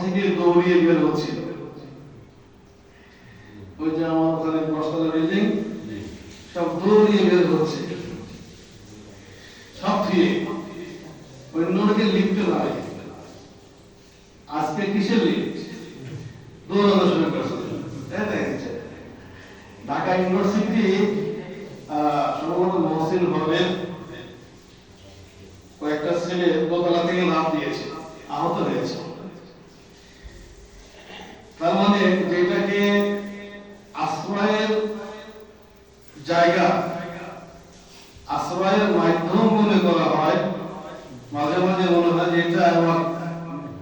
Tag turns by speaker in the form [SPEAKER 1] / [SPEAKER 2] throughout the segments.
[SPEAKER 1] থেকে দৌড়িয়ে বের হচ্ছিল। ওই যে আমার ওখানে 10 তলা বিল্ডিং, সব দৌড়িয়ে বের হচ্ছে, সব ফিরে ওই নোটকে লিফটে দাঁড়ায়। আজকে কিসের লিফট? দৌড়ানো শুরু করছে। ঢাকা ইউনিভার্সিটি সম্ভবত মহসিন হলের কয়েকটা ছেলে দোতলা থেকে লাফ দিয়েছে, আহত হয়েছে। তার মানে যেটাকে আশ্রয়ের জায়গা, আশ্রয়ের মাধ্যম মনে করা হয়, মাঝে মাঝে মনে হয় যে এটা আমার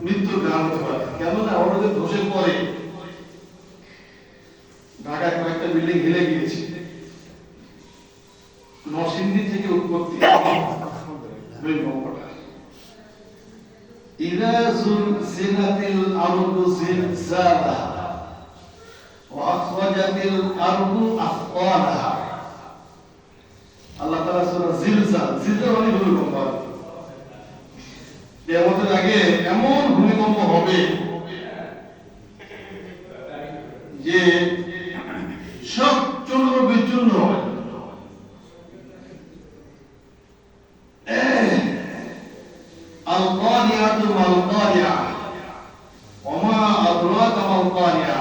[SPEAKER 1] মৃত্যুর কারণ হতে পারে। কেননা ওরা যে ধসে পড়ে, ঢাকায় কয়েকটা বিল্ডিং হিলে গিয়েছে। নরসিংদী থেকে উৎপত্তি ভূমিকম্পটা। ইযা যুলজিলাতিল আরদু জিলজালাহা ওয়া আখরাজাতিল আরদু আথকালাহা। আল্লাহ তাআলা সূরা জিলজাল, জিলজাল মানে ভূমিকম্প। কিয়ামতের আগে এমন ভূমিকম্প হবে যে সব চূর্ণ বিচূর্ণ হবে। আল কারিয়াতু মাল কারিয়া ওয়া মা আদরাকা মাল কারিয়া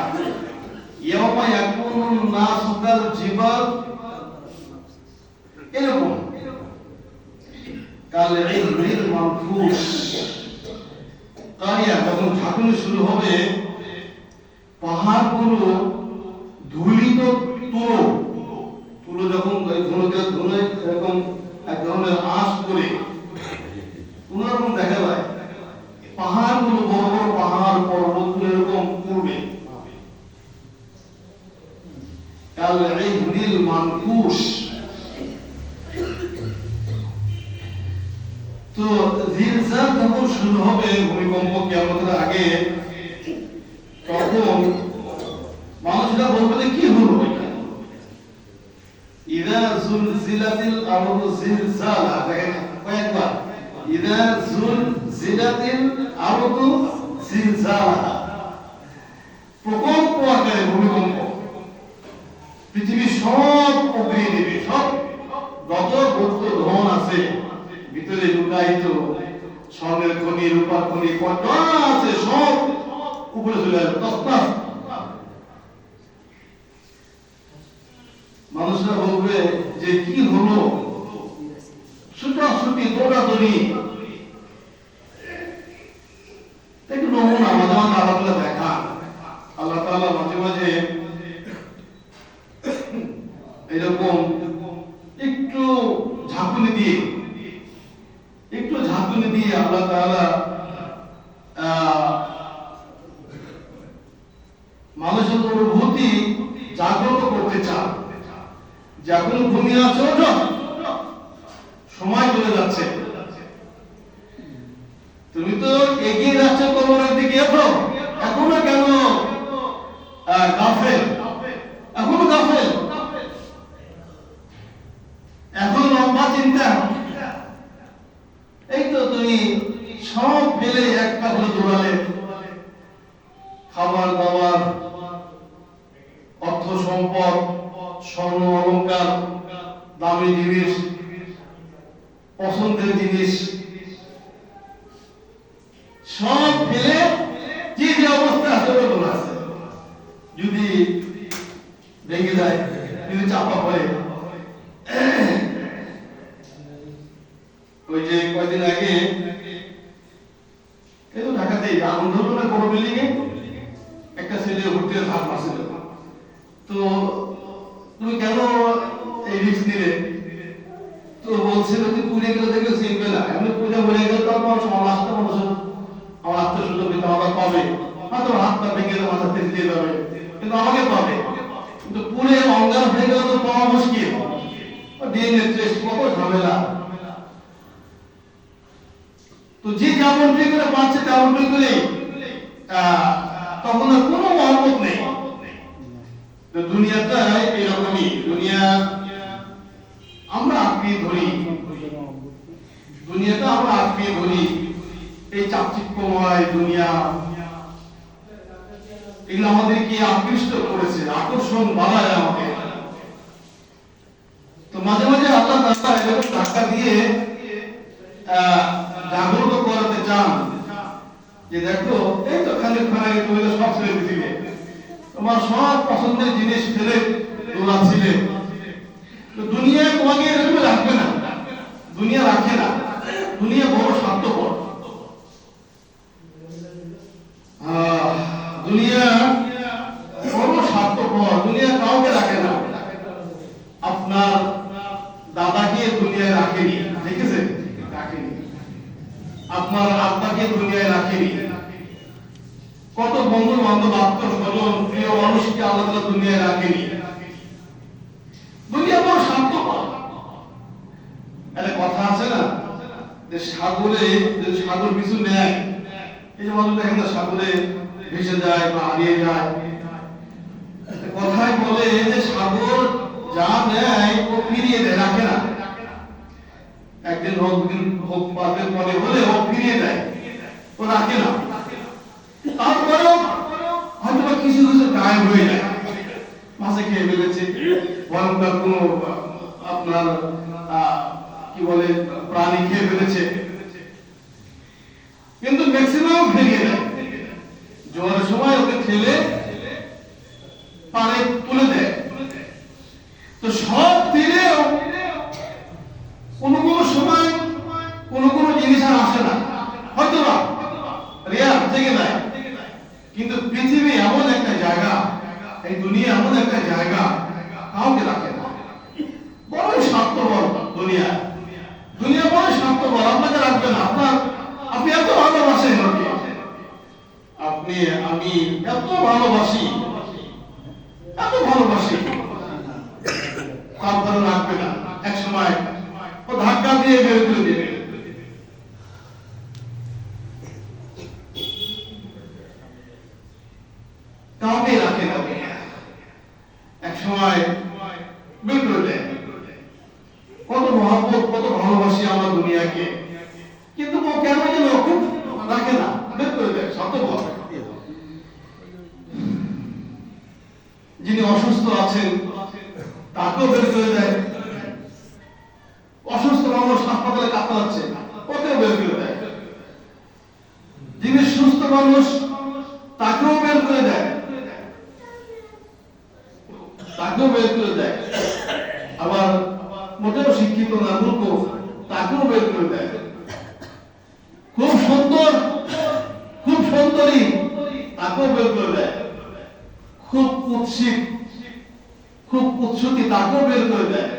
[SPEAKER 1] ইয়াওমা ইয়াকুনুন নাসু কাল জিবাল। এরকম কাল ইলমিল মানফুস। কারিয়া যখন ঝাঁকুনি শুরু হবে, পাহাড়গুলো ধুলিত তুলো, তুলো যখন ধুলো এরকম এক ধরনের আঁশ করে কোনরকম দেখা যায়, পাহাড়গুলো বড় বড় পাহাড় পর্বতগুলো এরকম পড়বে। কাল ইলমিল মানফুস। তো জিলজাল যখন শুরু হবে, ভূমিকম্প কিয়ামতের আগে, তখন মানুষরা বলবে যে কি হলো এটা? ইযা যুলজিলাতিল আরদু জিলজালাহা। দেখেন কয়েকবার, ইযা যুলজিলাতিল আরদু জিলজালাহা। প্রকম্প আকারে ভূমিকম্প পৃথিবীর সব উপড়িয়ে দেবে। সব যত গুপ্ত ধন আছে ভিতরে লুকায়িত, স্বর্ণের খনি, রূপার খনি, কত আছে সব উপরে চলে আসবে তৎক্ষণাৎ। মানুষরা বলবে যে কি হলো, ছুটাছুটি দৌড়াদৌড়ি। একটু নমুনা মাঝে মাঝে আল্লাহ দেখা। আল্লাহ তাআলা মাঝে মাঝে এরকম একটু ঝাঁকুনি দিয়ে আল্লাহ তাআলা মানুষের অনুভূতি জাগ্রত করতে চান। যে এখন ঘুমিয়ে আছো, সময় চলে যাচ্ছে, তুমি তো এগিয়ে যাচ্ছ কবরের দিকে, এখনো কেন গাফেল? এখনো গাফেল, এখন লম্বা চিন্তা। এই তো তুমি সব ফেলে এক কাপড়ে দৌড়ালে, খাবার দাবার, অর্থ সম্পদ, স্বর্ণ অলংকার, দামি জিনিস, পছন্দের জিনিস সব ফেলে যে যে অবস্থা আছে ওরকম আছে। যদি ভেঙে যায়, যদি চাপা পড়ে। ওই যে কয়েকদিন আগে এই তো ঢাকাতে আন্দোলনের বড় বিল্ডিং এ একটা ছেলে ঘুরতে ঝাঁপ মারছিল। তো তুমি কেন এই রিস্ক নিলে? তো বলছিল যে পুড়ে গেলে দেখলে চিনবে না, এমনি পুড়ে মরে গেলে তো আমার সমাজটা মানুষ, আমার আত্মীয় কিন্তু আমাকে পাবে, হয়তো হাতটা ভেঙে গেলে মাথা তেল দিয়ে যাবে, কিন্তু আমাকে পাবে। কিন্তু পুড়ে অঙ্গার হয়ে গেলে তো পাওয়া মুশকিল, ডিএনএ টেস্ট, কত ঝামেলা। তো যে যেমনটি করে পাচ্ছে তেমনটি করে তখন আর কোনো মহব্বত নেই। তো দুনিয়াটা এরকমই। দুনিয়া আমরা আঁকড়িয়ে ধরি, দুনিয়াটা আমরা আঁকড়িয়ে ধরি। এই চাকচিক্যময় দুনিয়া, এগুলো আমাদেরকে আকৃষ্ট করেছে, আকর্ষণ বাড়ায় আমাদের। তো মাঝে মাঝে আল্লাহ তাআলা এরকম ধাক্কা দিয়ে জাগ্রত করাতে চান যে দেখো, এই তো খানিকক্ষণ আগে তুমি তো সব ছেড়ে দিছিলে, তোমার সব পছন্দের জিনিস ফেলে দৌড়াচ্ছিলে। তো দুনিয়া তোমাকে এরকম রাখবে না, দুনিয়া রাখে না, দুনিয়া বড় স্বার্থপর। দুনিয়া বড় স্বার্থপর, দুনিয়া কাউকে রাখে না। আপনার দাদাকে দুনিয়ায় রাখেনি, দেখেছে? রাখেনি। আপনার আব্বাকে দুনিয়ায় রাখেনি। কত বন্ধু বান্ধব, আত্মীয় স্বজন, প্রিয় মানুষকে আল্লাহ তাআলা দুনিয়ায় রাখেনি। দুনিয়া বড় স্বার্থপর। একটা কথা আছে না যে সাগরে, যে সাগর কিছু নেয়, এই যে মানুষ দেখেন না সাগরে ভেসে যায় বা হারিয়ে যায়, কথায় বলে যে সাগর যা নেয় ও ফিরিয়ে দেয়, রাখে না। একদিন হোক, দুদিন হোক, 5 দিন পরে হলে ও ফিরিয়ে দেয়, ও রাখে না। তারপরেও হয়তো বা কিছু কিছু গায়েব হয়ে যায়, মাছে খেয়ে ফেলেছে, ভয়ঙ্কর কোনো আপনার কি বলে প্রাণী খেয়ে ফেলেছে, কিন্তু ম্যাক্সিমাম ফিরিয়ে দেয়। জোয়ারের সময় ওকে ঠেলে পারে তুলে দেয়। তো সব দিলেও কোন কোন সময় কোন কোন জিনিস আর আসে না, হয়তো না রেয়ার থেকে নাই। কিন্তু পৃথিবী এমন একটা জায়গা, এই দুনিয়া এমন একটা জায়গা, কাউকে রাখে না। বড় স্বার্থপর দুনিয়া, দুনিয়া বড় স্বার্থপর। আপনাকে রাখবে না। আপনি এত ভালোবাসেন ওকে, আপনি আমি এত ভালোবাসি, এত ভালোবাসি, তারপরে রাখবে না। এক সময় ও ধাক্কা দিয়ে বের করে দেবে। কাউকে রাখে না, এক সময় বের করে দেয়। কত মহব্বত, কত ভালোবাসি আমরা দুনিয়াকে, কিন্তু ও কেন যেন খুব রাখে না, বের করে দেয়। স্বার্থপর। যিনি অসুস্থ আছেন তাকেও বের করে দেয়। অসুস্থ মানুষ হাসপাতালে কাতরাচ্ছে, ওকেও বের করে দেয়। যিনি সুস্থ মানুষ তাকেও বের করে দেয়, তাকেও বের করে দেয়। আবার মোটেও শিক্ষিত না, মূর্খ, তাকেও বের করে দেয়। খুব সুন্দর, খুব সুন্দরী, তাকেও বের করে দেয়। খুব কুৎসিত, খুব কুৎসিত, তাকেও বের করে দেয়।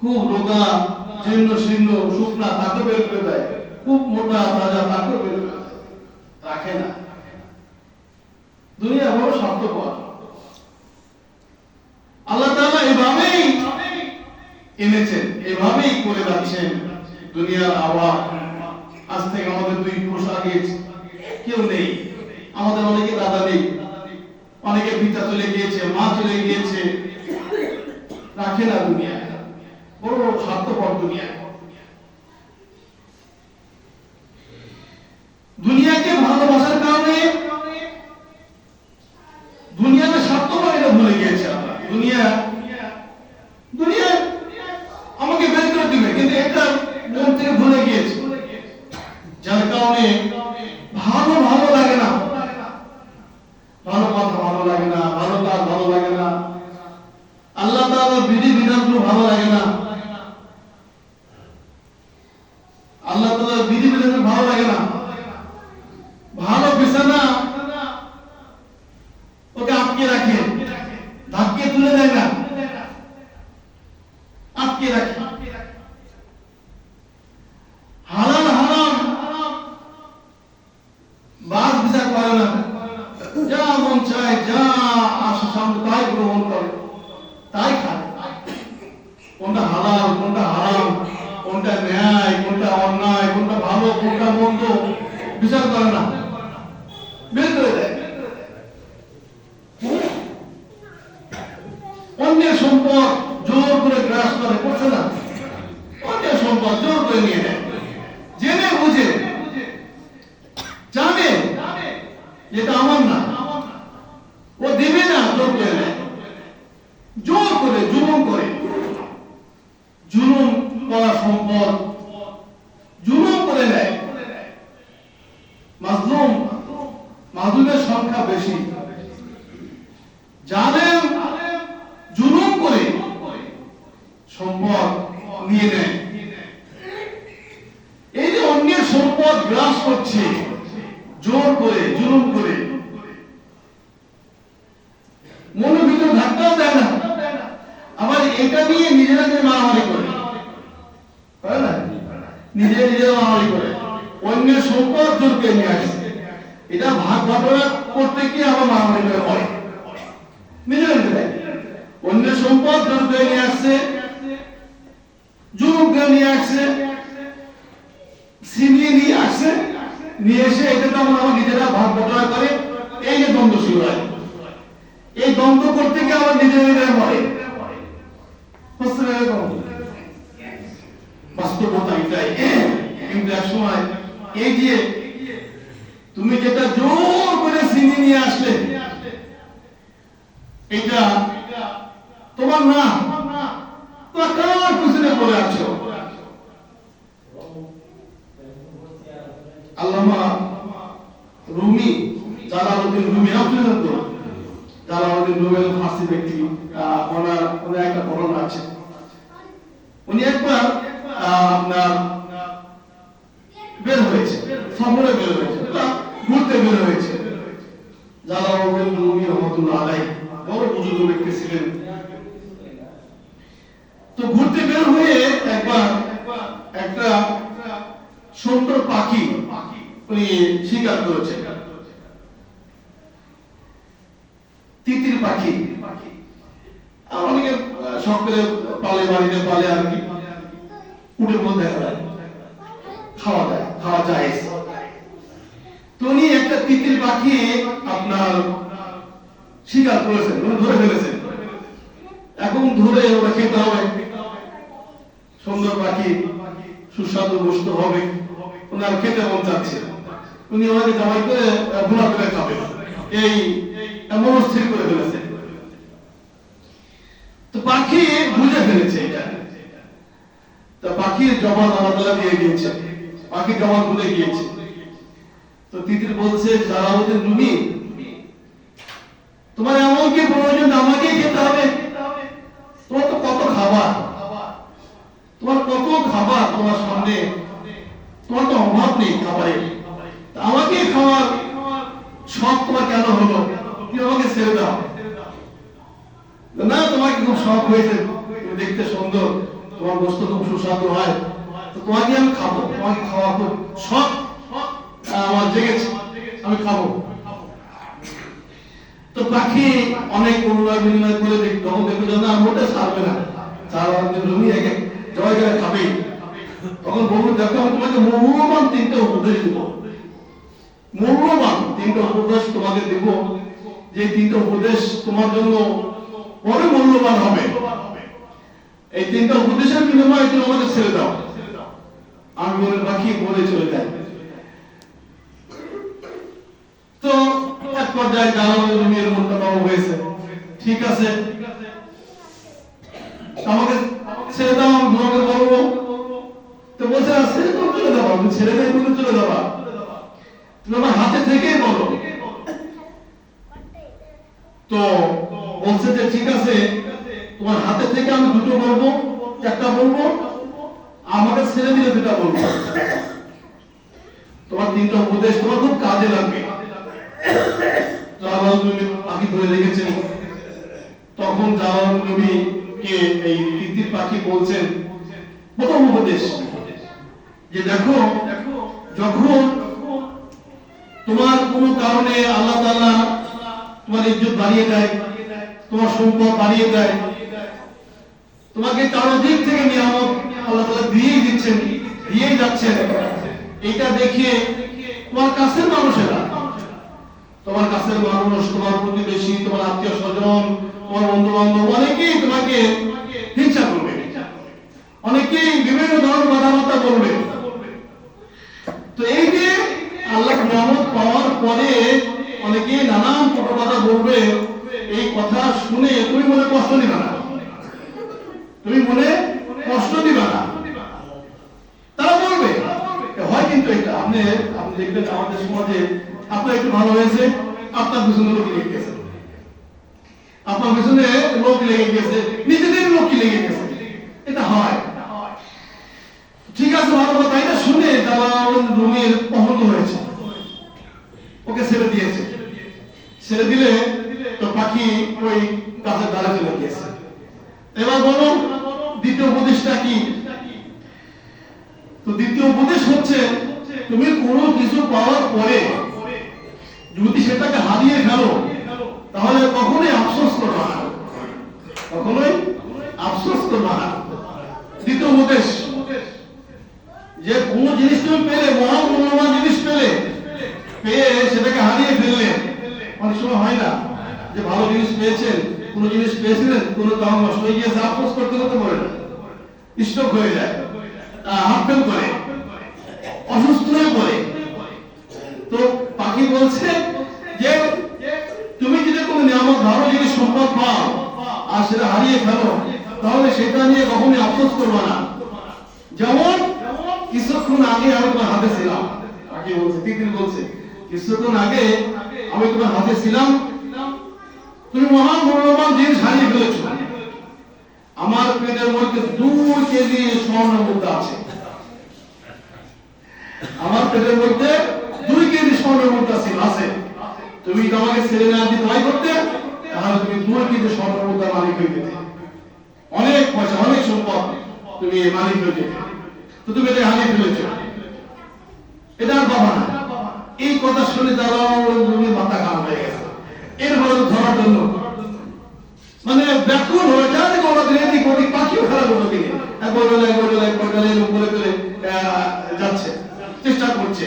[SPEAKER 1] খুব রোগা, জীর্ণ শীর্ণ, শুকনা, তাকেও বের করে দেয়। খুব মোটা তাজা, তাকেও বের করে দেয়। রাখে না। দুনিয়া বড় স্বার্থপর। আল্লাহ তাআলা এভাবেই এনেছেন, এভাবেই করে যাচ্ছেন দুনিয়ার আওয়াজ। আজ থেকে আমাদের 2 পুরুষ আগে কেউ নেই, আমাদের অনেকে দাদা নেই, অনেকে পিতা চলে গিয়েছে, মা চলে গিয়েছে, রাখে না দুনিয়া। বড় স্বার্থপর দুনিয়া। দুনিয়াকে ভালোবাসার কারণে দুনিয়াকে স্বার্থপর এটা ভুলে গিয়েছে আমরা। দুনিয়া দুনিয়া আমাকে বের করে দিবে, কিন্তু এটা মন থেকে ভুলে গিয়েছে, যার কারণে ভালো ভালো লাগে না, ভালো কথা ভালো লাগে না, ভালো কাজ ভালো লাগে না, আল্লাহ তাআলার বিধি বিধানগুলো ভালো লাগে না, আল্লাহ তাআলার বিধি বিধান ভালো লাগে না। ভালো বিছানা ওকে আটকে রাখে, ধাক্কে তুলে দেয় না, আটকে রাখে। হালাল হারাম বাদ বিচার করে না, যা মন চায়, যা আসে সামনে তাই গ্রহণ করে, তাই খায়। কোনটা হালাল, কোনটা হারাম, কোনটা ন্যায়, কোনটা অন্যায়, কোনটা ভালো, কোনটা মন্দ বিচার করে না, বের করে দেয়। অন্যের সম্পদ জোর করে গ্রাস করে, করছে না? অন্যের সম্পদ জোর করে নিয়ে নেয়, জেনে বুঝে, জানে এটা আমার না, মাজলুমের সংখ্যা বেশি। জালেম জুলুম করে সম্পদ নিয়ে নেয়। এই যে অন্যের সম্পদ গ্রাস করছে জোর করে, জুলুম করে, মনের ভিতরে ধাক্কাও দেয় না, আবার এটা নিয়ে নিজেরা মারামারি করে, নিজেরা মারামারি করে, অন্যের সম্পদ জোর করে নিয়ে আসে। এটা ভাগ বাটোয়ারা করতে গিয়ে আবার মারামারি করে হয় নিজেরা নিজেরাই। অন্যের সম্পদ জোর করে নিয়ে আসছে, জুলুম করে নিয়ে আসছে, ছিনিয়ে নিয়ে আসছে, নিয়ে এসে এটা তখন আমার নিজেরা ভাগ বাটোয়ারা করে। এই যে দ্বন্দ্ব শুরু হয়, এই দ্বন্দ্ব করতে গিয়ে আবার নিজেরা মরে। বাস্তবতা এটাই। কিন্তু এক সময় এই যে তুমি যেটা জোর করে ছিনিয়ে নিয়ে আসলে, এটা তোমার না, তোমার কার পিছনে পড়ে আছো। আল্লামা রুমি, জালালউদ্দিন রুমি, আপনারা তো জালালউদ্দিন রুমি ফার্সি ব্যক্তি, ওনার একটা বর্ণনা আছে। উনি একবার আপনার বের হয়েছে, সফরে বের হয়েছে, ঘুরতে বের হয়েছে। জালালউদ্দিন রুমি রহমাতুল্লাহ আলাইহি বড় বুজুর্গ ব্যক্তি ছিলেন। তো ঘুরতে বের হয়ে একবার একটা সুন্দর পাখি উনি শিকার করেছেন, তিতির পাখি। অনেকে শখ করে পালে, বাড়িতে পালে আর কি, উঠে মধ্যে খাওয়া যায়। তো উনি একটা তিতির পাখি আপনার শিকার করেছেন, উনি ধরে ফেলেছেন। এখন ধরে ওরা খেতে হবে, সুন্দর পাখি, সুস্বাদু গোশত হবে, ওনার খেতে মন চাচ্ছে। উনি ওনাকে জবাই করে ভুনা করে খাবে, এই মনস্থির করে ফেলেছে। তো পাখি বুঝে ফেলেছে এটা। তো পাখির জবান আল্লাহ তাআলা দিয়ে দিয়েছে, পাখির জবান ভুলে গিয়েছে। তো তিতির বলছে, জালালউদ্দিন রুমি, তোমার এমন কি প্রয়োজন আমাকে খেতে হবে? তোমার তো কত খাবার, তোমার কত খাবার তোমার সামনে, তোমার তো অভাব নেই খাবারের, আমাকে খাওয়ার শখ তোমার কেন হলো? তুমি আমাকে ছেড়ে দাও। না, তোমাকে খুব শখ হয়েছে, তুমি দেখতে সুন্দর, তোমার গোশত খুব সুস্বাদু হয়, তো তোমাকে আমি খাবো, তোমাকে খাওয়া খুব শখ আমার জেগেছে, আমি খাবো। তো পাখি অনেক করুণা বিনিময় করে যখন দেখবে যে না মোটে ছাড়বে না, জালালউদ্দিন রুমি জয় করে খাবেই, তখন বলবো, দেখো আমি তোমাকে মূল্যবান 3টা উপদেশ দেব, মূল্যবান 3টা উপদেশ তোমাকে দেব, যে 3টা উপদেশ তোমার জন্য বড় মূল্যবান হবে। এই 3টা উপদেশের বিনিময়ে তুমি আমাকে ছেড়ে দাও। আমি বলে পাখি বলে চলে যাই। তো এক পর্যায়ে জালালউদ্দিন রুমির মনটা নরম হয়েছে, ঠিক আছে আমাকে ছেড়ে দাও, আমি তোমাকে বলবো। তো বলছে, ছেড়ে তো চলে যাবো, আমি ছেড়ে দেয় বলে চলে যাবা, তুমি আমার হাতে থেকেই বলো। তো বলছে যে ঠিক আছে, তোমার হাতে থেকে আমি 2টো বলবো, একটা বলবো, আমাকে ছেড়ে দিলে 2টা বলবো। তোমার 3টা উপদেশ তোমার খুব কাজে লাগবে। জালালউদ্দিন পাখি ধরে রেখেছেন। তখন জালালউদ্দিন কে এই তিতির পাখি বলছেন প্রথম উপদেশ, যে দেখো, যখন তোমার কোনো কারণে আল্লাহ তাআলা তোমার ইজ্জত বাড়িয়ে দেয়, তোমার সম্পদ বাড়িয়ে দেয়, তোমাকে কারো দিক থেকে নিয়ামত আল্লাহ তাআলা দিয়েই দিচ্ছেন, দিয়েই যাচ্ছেন, এটা দেখে তোমার কাছের মানুষেরা, তোমার কাছের মানুষ, তোমার প্রতিবেশী, তোমার আত্মীয় স্বজন, তোমার বন্ধু বান্ধব, অনেকেই তোমাকে হিংসা করবে, অনেকেই বিভিন্ন ধরনের কথাবার্তা বলবে। তো এই যে আল্লাহ নিয়ামত পাওয়ার পরে অনেকেই নানান ছোট কথা বলবে, এই কথা শুনে তুমি মনে কষ্ট দিবে না, তুমি মনে কষ্ট দিবে না, তারা বলবে হয়। কিন্তু এটা আপনি দেখবেন আমাদের আমাদের সমাজে আপনার একটু ভালো হয়েছে, আপনার পিছনে লোক লেগে গেছে, আপনার পিছনে লোক লেগে গেছে, নিজেদের লোক লেগে গেছে। এটা হয়, ঠিক আছে, ভালো কথা। এটা শুনে জালাল রুমির পছন্দ হয়েছে, ওকে ছেড়ে দিয়েছে। ছেড়ে দিলে তো পাখি ওই গাছের দ্বারা চলে গিয়েছে। এবার বলো দ্বিতীয় উপদেশটা কি? তো দ্বিতীয় উপদেশ হচ্ছে, তুমি কোনো কিছু পাওয়ার পরে যদি সেটাকে হারিয়ে ফেলো তাহলে কখনোই আফসোস করবে না, কখনোই আফসোস করবে না। দ্বিতীয় উপদেশ যে কোন জিনিস তুমি পেলে, মহামূল্যবান জিনিস পেয়ে সেটাকে হারিয়ে ফেললে, অনেক সময় হয় না যে ভালো জিনিস পেয়েছেন, কোন জিনিস পেয়েছিলেন, কোন কারণ নষ্ট হয়ে গিয়েছে, আফসোস করতে করতে পারে না, স্ট্রোক হয়ে যায়, হার্ট ফেল করে, অসুস্থ হয়ে পড়ে। তো পাখি বলছে যে তুমি যদি কোনো নিয়ামত, ভালো জিনিস, সম্পদ পাও আর সেটা হারিয়ে ফেলো তাহলে সেটা নিয়ে কখনোই আফসোস করবে না। যেমন কিছুক্ষণ আগে আমি তোমার হাতে ছিলাম, পাখি বলছে, তিতির বলছে, কিছুক্ষণ আগে আমি তোমার হাতে ছিলাম, তুমি মহান মূল্যবান জিনিস হারিয়ে ফেলেছ। আমার পেটের মধ্যে 2 কেজি স্বর্ণ মুদ্রা আছে, আমার পেটের মধ্যে 2 কেজি স্বর্ণ মুদ্রা ছিল, আছে। তুমি আমাকে ছেড়ে না দিতে ভয় করতে, তাহলে তুমি 2 কেজি স্বর্ণ মুদ্রা মালিক হয়ে যেতে, অনেক পয়সা, অনেক সম্পদ তুমি মালিক হয়ে যেতে। তো তুমি এটা হারিয়ে ফেলেছ, এটা আর পাবা না। এই কথা শুনে তারা মাথা খারাপ হয়ে গেছে। এরপরে ধরার জন্য মানে ব্যাকুল হয়ে যায়, এদিক ওদিক পাখিও খারাপ হলো দিকে উপরে করে যাচ্ছে, চেষ্টা করছে।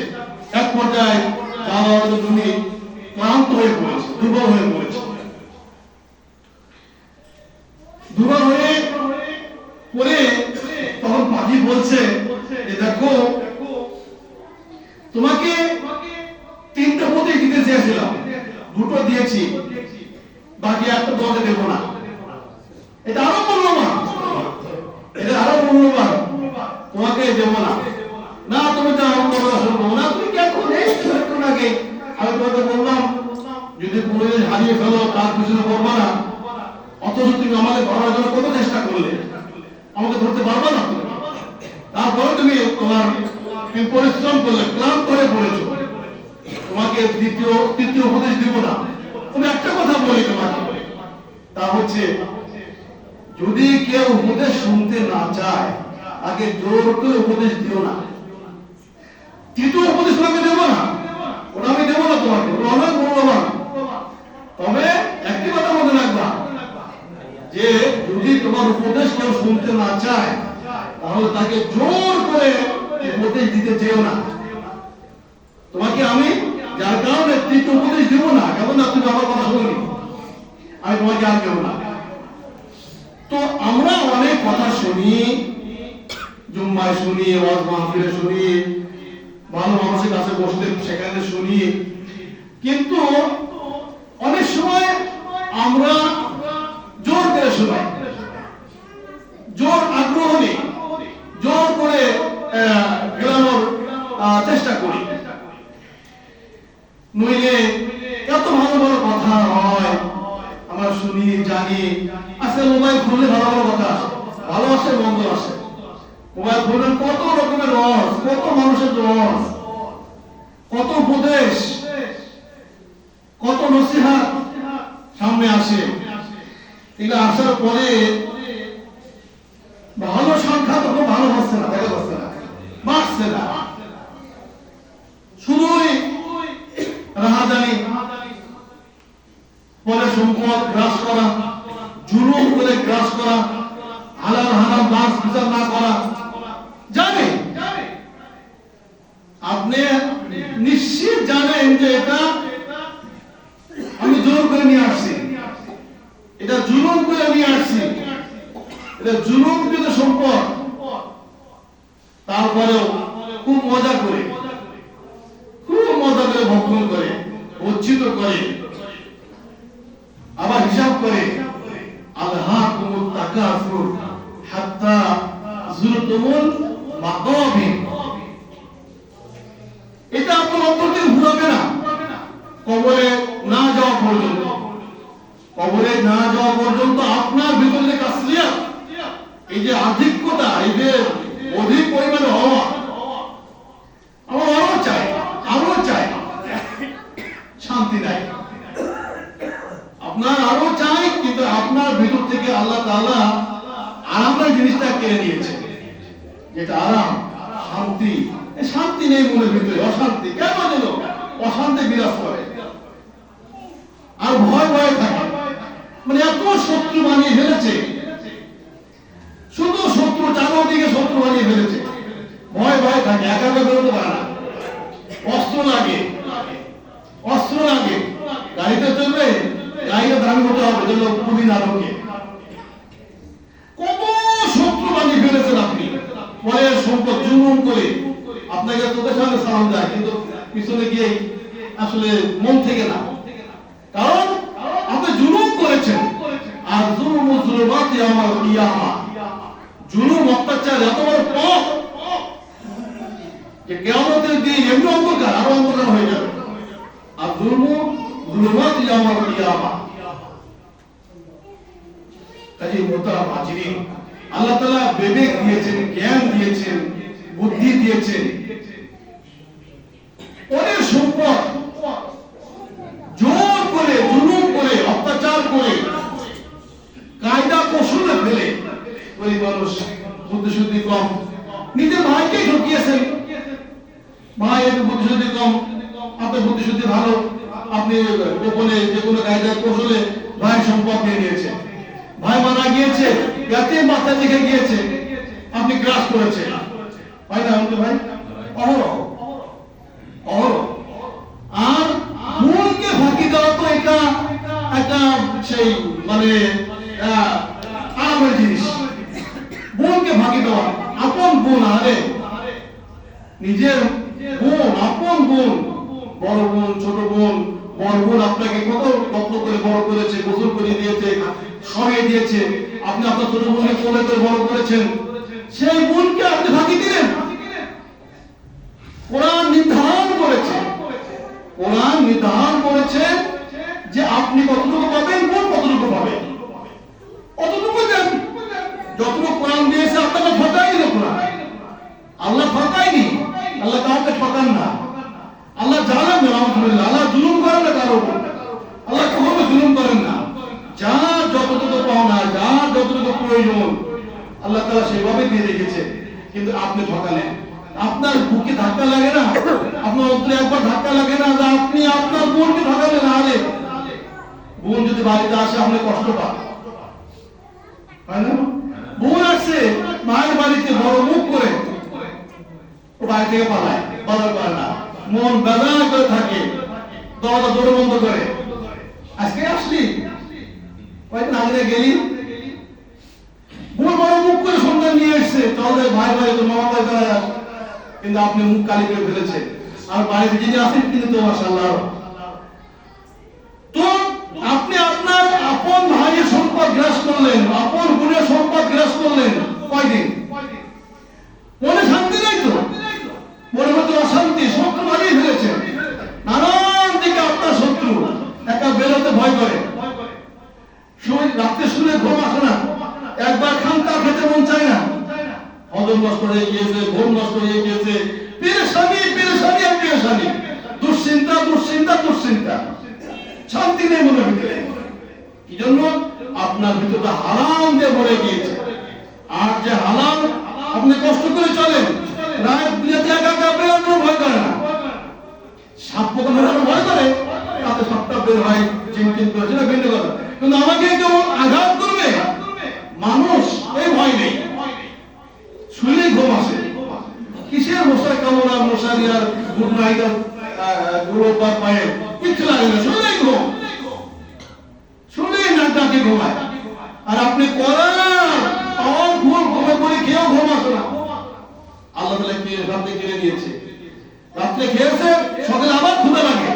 [SPEAKER 1] এক পর্যায়ে তুমি ক্লান্ত হয়ে পড়েছে, দুর্বল হয়ে পড়েছে। দুর্বল হয়ে পড়ে তখন পাখি বলছে যে দেখো, তোমাকে 3টা উপদেশ দিতে চেয়েছিলাম, 2টো দিয়েছি, বাকি 1টা তোমাকে দেবো না। এটা আরো মূল্যবান, এটা আরো মূল্যবান, তোমাকে দেবো না। না, তুমি তো আমার কথা শুনবো না। তুমি কেমন একটু আগে আমি তোমাকে বললাম যদি কোনো জিনিস হারিয়ে ফেলো তার পিছনে পড়বা না, অথচ তুমি আমাকে ধরার জন্য কত চেষ্টা করলে, আমাকে ধরতে পারবা না। তারপরে তুমি পরিশ্রম করলে, ক্লান্ত হয়ে পড়েছো, তোমাকে তৃতীয় উপদেশ দিব না। তুমি একটা কথা বলি তোমাকে, তা হচ্ছে যদি কেউ উপদেশ শুনতে না চায় তাকে জোর করে উপদেশ দিও না। তৃতীয় উপদেশ তোমাকে দেবো না, ওটা আমি দেবো না তোমাকে, ওটা অনেক মূল্যবান। তবে একটি কথা মনে রাখবা যে যদি তোমার উপদেশ কেউ শুনতে না চায় তাহলে তাকে জোর করে উপদেশ দিতে চেও না। তোমাকে আমি যার কারণে তৃতীয় উপদেশ দিব না, কেমন না তুমি আমার কথা শুনি, আমি তোমাকে আর দেবো না। তো আমরা অনেক কথা শুনি, জুম্মায় শুনি, ওয়াজ মাহফিলে শুনি, ভালো মানুষের কাছে বসতে সেখানে শুনি, কিন্তু অনেক সময় আমরা জোর করে শুনি, জোর আগ্রহ নেই, জোর করে গেলানোর চেষ্টা করি। নইলে এত ভালো ভালো কথা হয় আমরা শুনি, জানি। আজকে মোবাইল খুললে ভালো ভালো কথা আসে, ভালো আসে, মন্দ আসে। মোবাইল খুললে কত রকমের রস, কত মানুষের রস, কত উপদেশ, কত নসিহত সামনে আসে। এগুলো আসার পরে ভালো সংখ্যা তো ভালো হচ্ছে না, দেখা যাচ্ছে না, বাড়ছে না, শুধুই রাহাজানি, পরে সম্পদ গ্রাস করা, জুলুম করে গ্রাস করা, হালাল হারাম বাস বিচার না করা। জানে আপনি নিশ্চিত জানেন যে এটা আমি জোর করে নিয়ে আসছি, এটা জুলুম করে নিয়ে আসছি, এটা জুলুমকৃত সম্পদ। তারপরেও খুব মজা করে ভক্ষণ করে, বঞ্চিত করে, আবার হিসাব করে, আলহাকুমুত তাকাসুর হাত্তা যুরতুমুল মাকাবির। এটা আপনার অন্তর্কে না যাওয়া পর্যন্ত আপনার ভিতরে যে কাসলিয়াত, এই যে আধিক্যতা, এই যে অধিক পরিমাণে হওয়া, আমার আরো চাই, আরো চাই, শান্তি নাই। আপনার আরো চাই, কিন্তু আপনার ভিতর থেকে আল্লাহ তাআলা আরামের জিনিসটা কেড়ে নিয়েছে। যেটা আরাম, শান্তি, শান্তি নেই মনের ভিতরে, অশান্তি। কেন যেন অশান্তি বিরাজ করে আর ভয় ভয় থাকে। মানে এত শত্রু বানিয়ে ফেলেছে, শুধু শত্রু, চারদিকে শত্রু বানিয়ে ফেলেছে। ভয় ভয় থাকে, একা একা বেরোতে পারে না, অস্ত্র লাগে, অস্ত্র লাগে। গাড়িতে চলবে, গাড়িটা দামি হতে হবে, যেন পুলিশ না ঢোকে। কত শত্রু বানিয়ে ফেলেছেন আপনি, পরের সম্পদ জুলুম করে। আপনাকে তোদের সামনে সালাম দেয়, কিন্তু পিছনে গিয়ে আসলে মন থেকে না, কারণ আপনি জুলুম করেছেন। আর জুলুম জুলুমাতি আমার কিয়ামা, জুলুম অত্যাচার এত বড় পাপ যে কিয়ামতের দিন এমনি অন্ধকার, আরো অন্ধকার হয়ে যাবে। আর জুলুম জুলুমাতি আমার কিয়ামা। কাজে মোহতারাম হাজিরিন, আল্লাহ তাআলা বিবেক দিয়েছেন, জ্ঞান দিয়েছেন, বুদ্ধি দিয়েছেন। অনেক সম্পদ জোর করে, জুলুম করে, অত্যাচার করে, কায়দা কৌশলে ফেলে ওই মানুষ বুদ্ধিশুদ্ধি কম, নিজের ভাইকে ঠকিয়েছেন। ভাই একটু বুদ্ধিশুদ্ধি কম, আপনার বুদ্ধিশুদ্ধি ভালো, আপনি গোপনে যে কোনো কায়দা কৌশলে ভাই সম্পদ নিয়ে নিয়েছেন। ভাই মারা গিয়েছে, গাতে মাথা লিখে গিয়েছে, আপনি গ্রাস করেছেন। ভাই না আমাকে ভাই অহরহ অহরহ। আর বোনকে ফাঁকি দেওয়া তো এটা একটা সেই মানে আরামের জিনিস। বোনকে ফাঁকি দেওয়া, আপন বোন, আরে নিজের বোন, আপন বোন, বড় বোন, ছোট বোন, বড় বোন আপনাকে কত যত্ন করে বড় করেছে, গোসল করে দিয়েছে, খাইয়ে দিয়েছে, আপনি আপনার ছোট বোনকে কোলে করে বড় করেছেন, সেই বোনকে আপনি ফাঁকি দিলেন। কোরআন নির্ধারণ করেছে, কোরআন নির্ধারণ করেছে যে আপনি কতটুকু পাবেন, বোন কতটুকু পাবেন, অতটুকু দেন। যতটুকু কোরআন দিয়েছে আপনাকে ঠকায়নি তো কোরআন, আল্লাহ ঠকায়নি, আল্লাহ কাউকে ঠকান না, আল্লাহ জানেন না, আলহামদুলিল্লাহ, আল্লাহ জুলুম করেন না কারো উপর, আল্লাহ কখনো জুলুম করেন না। যার যতটুকু পাওনা, যার যতটুকু প্রয়োজন, আল্লাহ তাআলা সেভাবে দিয়ে রেখেছে। কিন্তু আপনি ঠকালেন। আপনার বুকে ধাক্কা লাগে না, আপনার অন্তরে একবার ধাক্কা লাগে না যে আপনি আপনার বোনকে ঠকালেন? আরে বোন যদি বাড়িতে আসে আপনি কষ্ট পান, তাই না? বোন আসছে মায়ের বাড়িতে, বড় মুখ করে ও বাড়ি থেকে পালায়, বাজার করে না, মন বেদনা করে থাকে, দরজা দৌড়ে বন্ধ করে। আজকে আসলি, কয়েকদিন আগে গেলি, বোন বড় মুখ করে সন্তান নিয়ে এসছে, তাহলে ভাই ভাই তো মামা ভাই করা যাক, কিন্তু আপনি মুখ কালি করে ফেলেছেন। আর বাড়িতে যিনি আসেন কিন্তু তো মাশাআল্লাহ, তো আপনি আপনার আপন ভাইয়ের সম্পদ গ্রাস করলেন, আপন বোনের সম্পদ গ্রাস করলেন। কয়দিন মনে শান্তি নাই তো, মনে হতো অশান্তি, শত্রু বানিয়ে ফেলেছেন, নানান দিকে আপনার শত্রু, একা বেরোতে ভয় করে, রাত্রে শুনে ঘুম আসে না, একবার খান তার খেতে মন চায় না, হজম নষ্ট হয়ে গিয়েছে, ঘুম নষ্ট হয়ে গিয়েছে, পেরেশানি পেরেশানি আর পেরেশানি, দুশ্চিন্তা দুশ্চিন্তা দুশ্চিন্তা, শান্তি নেই মনের ভিতরে। কি জন্য? আপনার ভিতরে হারাম দিয়ে ভরে গিয়েছে। আর যে হারাম আপনি কষ্ট করে চলেন, রাত বিরাতে একা একা বেরোনো ভয় করে না, সাপ পোকা মেরানো ভয় করে, তাতে সাপটা বের হয়, চিনচিন করে, সেটা ভিন্ন কথা। কিন্তু আমাকে কেউ আঘাত করবে, মানুষ, এই ভয় নেই, শুনলেই ঘুম আসে। কিসের মশার কামড়া, মশারি আর গুড নাইট আর গুলো পায়ে কিচ্ছু লাগে না, শুনলেই ঘুম, শুনলেই নাকটাকে ঘুমায়। আর আপনি করান আমার ঘুম ঘুমে পড়ে খেয়েও ঘুম আসে না। আল্লাহ তাআলা কি রাতে কেড়ে নিয়েছে, রাত্রে খেয়েছে, সকালে আবার ক্ষুধা লাগে,